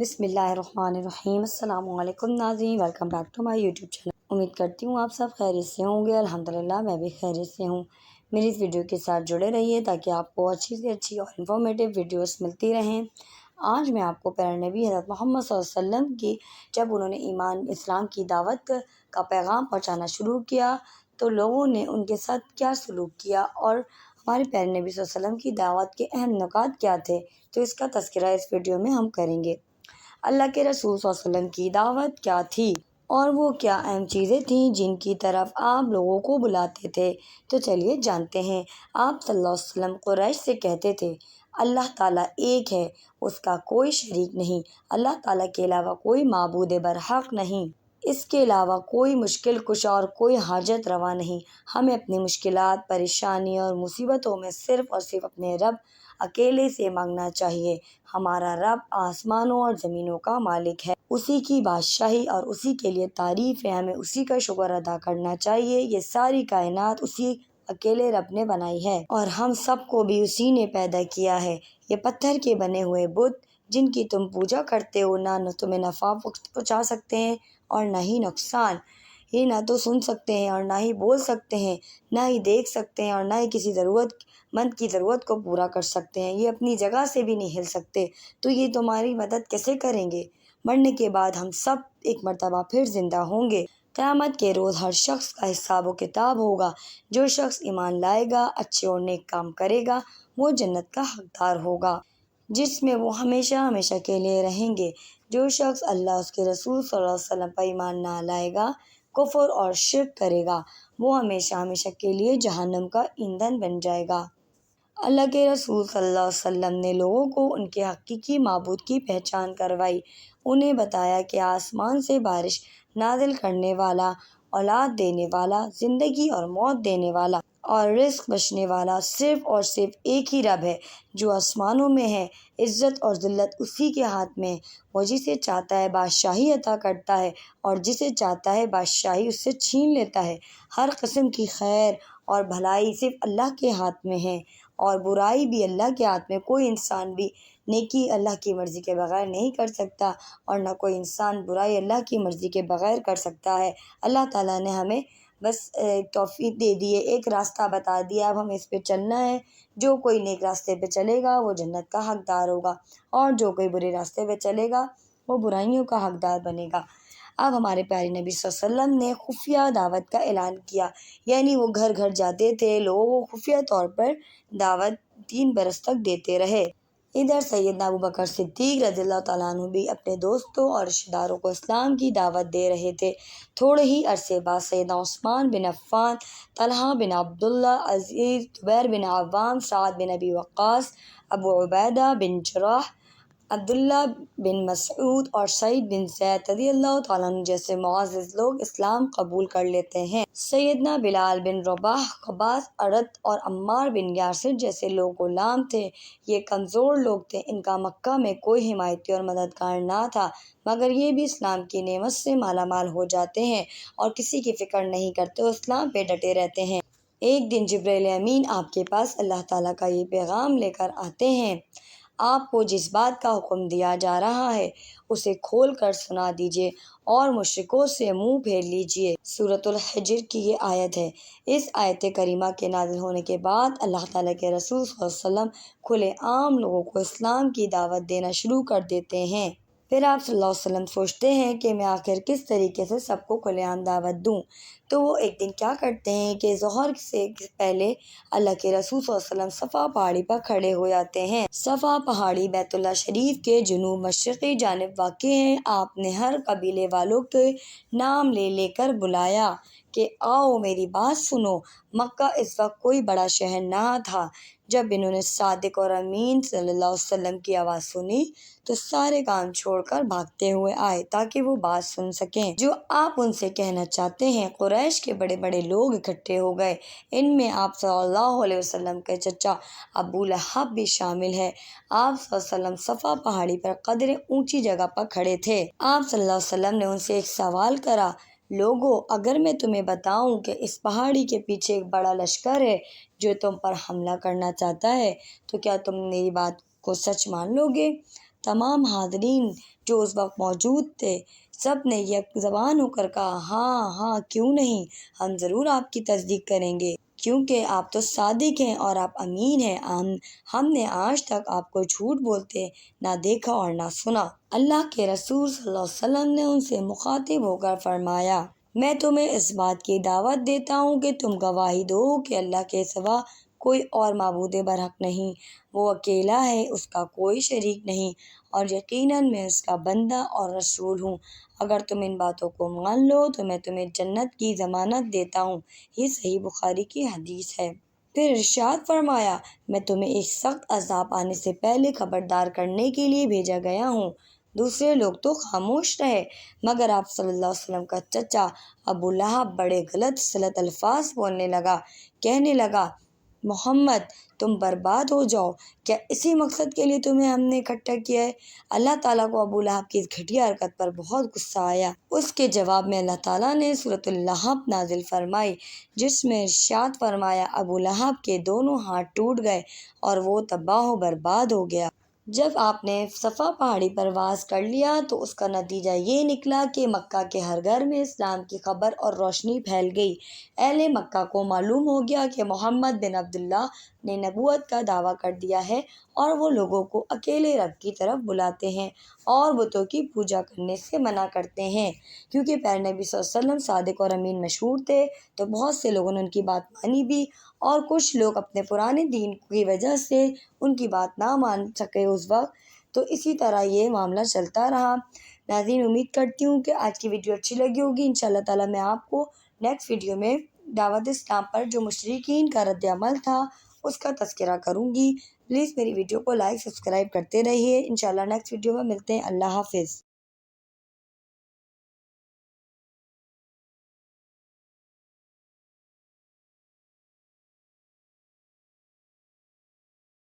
بسم اللہ الرحمن الرحیم۔ السلام علیکم ناظرین، welcome back to my YouTube channel. امید کرتی ہوں آپ سب خیریت سے ہوں گے۔ الحمدللہ میں بھی خیریت سے ہوں۔ میری اس ویڈیو کے ساتھ جڑے رہیے تاکہ آپ کو اچھی سے اچھی اور انفارمیٹیو ویڈیوز ملتی رہیں۔ آج میں آپ کو پیارے نبی حضرت محمد صلی اللہ علیہ وسلم کی جب انہوں نے اسلام کی دعوت کا پیغام پہنچانا شروع کیا تو لوگوں نے ان کے ساتھ کیا سلوک کیا اور ہمارے پیارے نبی صلی اللہ علیہ وسلم کی دعوت کے اہم نکات کیا تھے، تو اس کا تذکرہ اس ویڈیو میں ہم کریں گے۔ اللہ کے رسول صلی اللہ علیہ وسلم کی دعوت کیا تھی اور وہ کیا اہم چیزیں تھیں جن کی طرف آپ لوگوں کو بلاتے تھے، تو چلیے جانتے ہیں۔ آپ صلی اللہ علیہ وسلم قریش سے کہتے تھے اللہ تعالیٰ ایک ہے، اس کا کوئی شریک نہیں، اللہ تعالیٰ کے علاوہ کوئی معبود برحق نہیں، اس کے علاوہ کوئی مشکل کشا اور کوئی حاجت روا نہیں۔ ہمیں اپنی مشکلات، پریشانیوں اور مصیبتوں میں صرف اور صرف اپنے رب اکیلے سے مانگنا چاہیے۔ ہمارا رب آسمانوں اور زمینوں کا مالک ہے، اسی کی بادشاہی اور اسی کے لیے تعریف ہے، ہمیں اسی کا شکر ادا کرنا چاہیے۔ یہ ساری کائنات اسی اکیلے رب نے بنائی ہے اور ہم سب کو بھی اسی نے پیدا کیا ہے۔ یہ پتھر کے بنے ہوئے بت جن کی تم پوجا کرتے ہو نہ تمہیں نفع پہنچا سکتے ہیں اور نہ ہی نقصان، یہ نہ تو سن سکتے ہیں اور نہ ہی بول سکتے ہیں، نہ ہی دیکھ سکتے ہیں اور نہ ہی کسی ضرورت مند کی ضرورت کو پورا کر سکتے ہیں، یہ اپنی جگہ سے بھی نہیں ہل سکتے، تو یہ تمہاری مدد کیسے کریں گے؟ مرنے کے بعد ہم سب ایک مرتبہ پھر زندہ ہوں گے۔ قیامت کے روز ہر شخص کا حساب و کتاب ہوگا۔ جو شخص ایمان لائے گا، اچھے اور نیک کام کرے گا، وہ جنت کا حقدار ہوگا جس میں وہ ہمیشہ ہمیشہ کے لیے رہیں گے۔ جو شخص اللہ اس کے رسول صلی اللہ علیہ وسلم پر ایمان نہ لائے گا، کفر اور شرک کرے گا، وہ ہمیشہ ہمیشہ کے لیے جہنم کا ایندھن بن جائے گا۔ اللہ کے رسول صلی اللہ علیہ وسلم نے لوگوں کو ان کے حقیقی معبود کی پہچان کروائی۔ انہیں بتایا کہ آسمان سے بارش نازل کرنے والا، اولاد دینے والا، زندگی اور موت دینے والا اور رزق بخشنے والا صرف اور صرف ایک ہی رب ہے جو آسمانوں میں ہے۔ عزت اور ذلت اسی کے ہاتھ میں ہے، وہ جسے چاہتا ہے بادشاہی عطا کرتا ہے اور جسے چاہتا ہے بادشاہی اس سے چھین لیتا ہے۔ ہر قسم کی خیر اور بھلائی صرف اللہ کے ہاتھ میں ہے اور برائی بھی اللہ کے ہاتھ میں۔ کوئی انسان بھی نیکی اللہ کی مرضی کے بغیر نہیں کر سکتا اور نہ کوئی انسان برائی اللہ کی مرضی کے بغیر کر سکتا ہے۔ اللہ تعالیٰ نے ہمیں بس توفیق دے دی ہے، ایک راستہ بتا دیا، اب ہمیں اس پہ چلنا ہے۔ جو کوئی نیک راستے پہ چلے گا وہ جنت کا حقدار ہوگا اور جو کوئی برے راستے پہ چلے گا وہ برائیوں کا حقدار بنے گا۔ اب ہمارے پیارے نبی صلی اللہ علیہ وسلم نے خفیہ دعوت کا اعلان کیا، یعنی وہ گھر گھر جاتے تھے، لوگوں کو خفیہ طور پر دعوت 3 برس تک دیتے رہے۔ ادھر سیدنا ابوبکر صدیق رضی اللہ تعالیٰ عنہ بھی اپنے دوستوں اور رشتہ داروں کو اسلام کی دعوت دے رہے تھے۔ تھوڑے ہی عرصے بعد سیدنا عثمان بن عفان، طلحہ بن عبداللہ، عزیر، زبیر بن عوام، سعد بن ابی وقاص، ابو عبیدہ بن جراح، عبداللہ بن مسعود اور سعید بن زید رضی اللہ تعالیٰ عنہ جیسے معزز لوگ اسلام قبول کر لیتے ہیں۔ سیدنا بلال بن رباح، خباز ارت اور عمار بن یاسر جیسے لوگ غلام تھے۔ یہ کمزور لوگ تھے، ان کا مکہ میں کوئی حمایتی اور مددگار نہ تھا، مگر یہ بھی اسلام کی نعمت سے مالا مال ہو جاتے ہیں اور کسی کی فکر نہیں کرتے، وہ اسلام پہ ڈٹے رہتے ہیں۔ ایک دن جبرائیل امین آپ کے پاس اللہ تعالیٰ کا یہ پیغام لے کر آتے ہیں، آپ کو جس بات کا حکم دیا جا رہا ہے اسے کھول کر سنا دیجیے اور مشرکوں سے منہ پھیر لیجیے۔ سورۃ الحجر کی یہ آیت ہے۔ اس آیت کریمہ کے نازل ہونے کے بعد اللہ تعالیٰ کے رسول صلی اللہ علیہ وسلم کھلے عام لوگوں کو اسلام کی دعوت دینا شروع کر دیتے ہیں۔ پھر آپ صلی اللہ علیہ وسلم سوچتے ہیں کہ میں آخر کس طریقے سے سب کو کھلے عام دعوت دوں، تو وہ ایک دن کیا کرتے ہیں کہ ظہر سے پہلے اللہ کے رسول صلی اللہ علیہ وسلم صفا پہاڑی پر کھڑے ہو جاتے ہیں۔ صفا پہاڑی بیت اللہ شریف کے جنوب مشرقی جانب واقع ہے۔ آپ نے ہر قبیلے والوں کے نام لے لے کر بلایا کہ آؤ میری بات سنو۔ مکہ اس وقت کوئی بڑا شہر نہ تھا۔ جب انہوں نے صادق اور امین صلی اللہ علیہ وسلم کی آواز سنی تو سارے کام چھوڑ کر بھاگتے ہوئے آئے تاکہ وہ بات سن سکیں جو آپ ان سے کہنا چاہتے ہیں۔ قریش کے بڑے بڑے لوگ اکٹھے ہو گئے، ان میں آپ صلی اللہ علیہ وسلم کے چچا ابو لہب بھی شامل ہے۔ آپ صلی اللہ علیہ وسلم صفا پہاڑی پر قدرے اونچی جگہ پر کھڑے تھے۔ آپ صلی اللہ علیہ وسلم نے ان سے ایک سوال کرا، لوگو اگر میں تمہیں بتاؤں کہ اس پہاڑی کے پیچھے ایک بڑا لشکر ہے جو تم پر حملہ کرنا چاہتا ہے تو کیا تم میری بات کو سچ مان لو گے؟ تمام حاضرین جو اس وقت موجود تھے سب نے یک زبان ہو کر کہا ہاں ہاں کیوں نہیں، ہم ضرور آپ کی تصدیق کریں گے کیونکہ آپ تو صادق ہیں اور آپ امین ہیں۔ ہم نے آج تک آپ کو جھوٹ بولتے نہ دیکھا اور نہ سنا۔ اللہ کے رسول صلی اللہ علیہ وسلم نے ان سے مخاطب ہو کر فرمایا میں تمہیں اس بات کی دعوت دیتا ہوں کہ تم گواہی دو کہ اللہ کے سوا کوئی اور معبود برحق نہیں، وہ اکیلا ہے، اس کا کوئی شریک نہیں، اور یقیناً میں اس کا بندہ اور رسول ہوں۔ اگر تم ان باتوں کو مان لو تو میں تمہیں جنت کی ضمانت دیتا ہوں۔ یہ صحیح بخاری کی حدیث ہے۔ پھر ارشاد فرمایا میں تمہیں ایک سخت عذاب آنے سے پہلے خبردار کرنے کے لیے بھیجا گیا ہوں۔ دوسرے لوگ تو خاموش رہے مگر آپ صلی اللہ علیہ وسلم کا چچا ابو لہب بڑے غلط الفاظ بولنے لگا، کہنے لگا محمد تم برباد ہو جاؤ، کیا اسی مقصد کے لیے تمہیں ہم نے اکٹھا کیا ہے؟ اللہ تعالیٰ کو ابو لہب کی اس گھٹیا حرکت پر بہت غصہ آیا۔ اس کے جواب میں اللہ تعالیٰ نے سورۃ اللہب نازل فرمائی جس میں ارشاد فرمایا ابو لہب کے دونوں ہاتھ ٹوٹ گئے اور وہ تباہ و برباد ہو گیا۔ جب آپ نے صفا پہاڑی پر واس کر لیا تو اس کا نتیجہ یہ نکلا کہ مکہ کے ہر گھر میں اسلام کی خبر اور روشنی پھیل گئی۔ اہل مکہ کو معلوم ہو گیا کہ محمد بن عبداللہ نے نبوت کا دعویٰ کر دیا ہے اور وہ لوگوں کو اکیلے رب کی طرف بلاتے ہیں اور بتوں کی پوجا کرنے سے منع کرتے ہیں۔ کیونکہ پیارے نبی صلی اللہ علیہ وسلم صادق اور امین مشہور تھے تو بہت سے لوگوں نے ان کی بات مانی بھی، اور کچھ لوگ اپنے پرانے دین کی وجہ سے ان کی بات نہ مان سکے اس وقت، تو اسی طرح یہ معاملہ چلتا رہا۔ ناظرین امید کرتی ہوں کہ آج کی ویڈیو اچھی لگی ہوگی۔ انشاءاللہ تعالیٰ میں آپ کو نیکسٹ ویڈیو میں دعوت اسلام پر جو مشرکین کا رد عمل تھا اس کا تذکرہ کروں گی۔ پلیز میری ویڈیو کو لائک سبسکرائب کرتے رہیے۔ انشاءاللہ نیکسٹ ویڈیو میں ملتے ہیں۔ اللہ حافظ۔